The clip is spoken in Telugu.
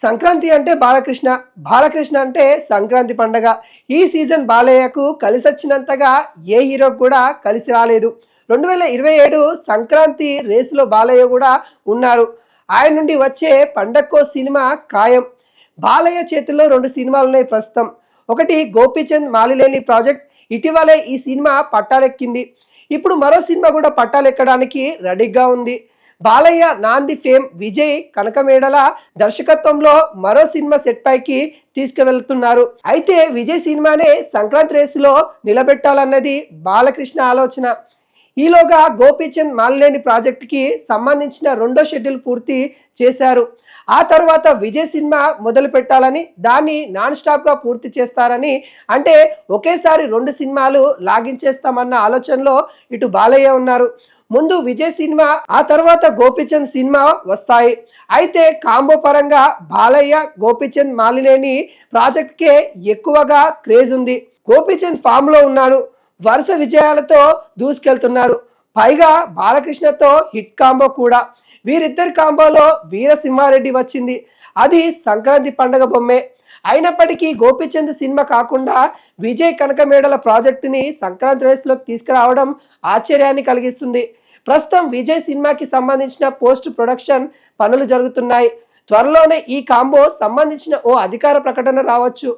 సంక్రాంతి అంటే బాలకృష్ణ, బాలకృష్ణ అంటే సంక్రాంతి పండగ. ఈ సీజన్ బాలయ్యకు కలిసొచ్చినంతగా ఏ హీరోకి కూడా కలిసి రాలేదు. 2027 సంక్రాంతి రేసులో బాలయ్య కూడా ఉన్నారు. ఆయన నుండి వచ్చే పండక్కో సినిమా ఖాయం. బాలయ్య చేతుల్లో 2 సినిమాలున్నాయి ప్రస్తుతం. ఒకటి 'గోపీచంద్ మాలినేని ప్రాజెక్ట్'. ఇటీవలే ఈ సినిమా పట్టాలెక్కింది. ఇప్పుడు మరో సినిమా కూడా పట్టాలెక్కడానికి రెడీగా ఉంది. బాలయ్య నాంది ఫేమ్ విజయ్ కనకమేడల దర్శకత్వంలో మరో సినిమా సెట్ పైకి తీసుకువెళ్తున్నారు. అయితే విజయ్ సినిమానే సంక్రాంతి రేసులో నిలబెట్టాలన్నది బాలకృష్ణ ఆలోచన. ఈలోగా గోపీచంద్ మాలినేని ప్రాజెక్టుకి సంబంధించిన రెండో షెడ్యూల్ పూర్తి చేశారు. ఆ తర్వాత విజయ్ సినిమా మొదలు పెట్టాలని, దాన్ని నాన్ స్టాప్గా పూర్తి చేస్తారని, అంటే ఒకేసారి 2 సినిమాలు లాగించేస్తామన్న ఆలోచనలో ఇటు బాలయ్య ఉన్నారు. ముందు విజయ్ సినిమా, ఆ తర్వాత గోపీచంద్ సినిమా వస్తాయి. అయితే కాంబో పరంగా బాలయ్య గోపీచంద్ మాలినేని ప్రాజెక్ట్కే ఎక్కువగా క్రేజ్ ఉంది. గోపీచంద్ ఫామ్లో ఉన్నాడు. వరుస విజయాలతో దూసుకెళ్తున్నారు. పైగా బాలకృష్ణతో హిట్ కాంబో కూడా. వీరిద్దరి కాంబోలో వీరసింహారెడ్డి వచ్చింది. అది సంక్రాంతి పండగ బొమ్మే. అయినప్పటికీ గోపీచంద్ సినిమా కాకుండా విజయ్ కనకమేడల ప్రాజెక్టుని సంక్రాంతి రేసులోకి తీసుకురావడం ఆశ్చర్యాన్ని కలిగిస్తుంది. ప్రస్తుతం విజయ్ సినిమాకి సంబంధించిన పోస్ట్ ప్రొడక్షన్ పనులు జరుగుతున్నాయి. త్వరలోనే ఈ కాంబో సంబంధించిన ఓ అధికార ప్రకటన రావచ్చు.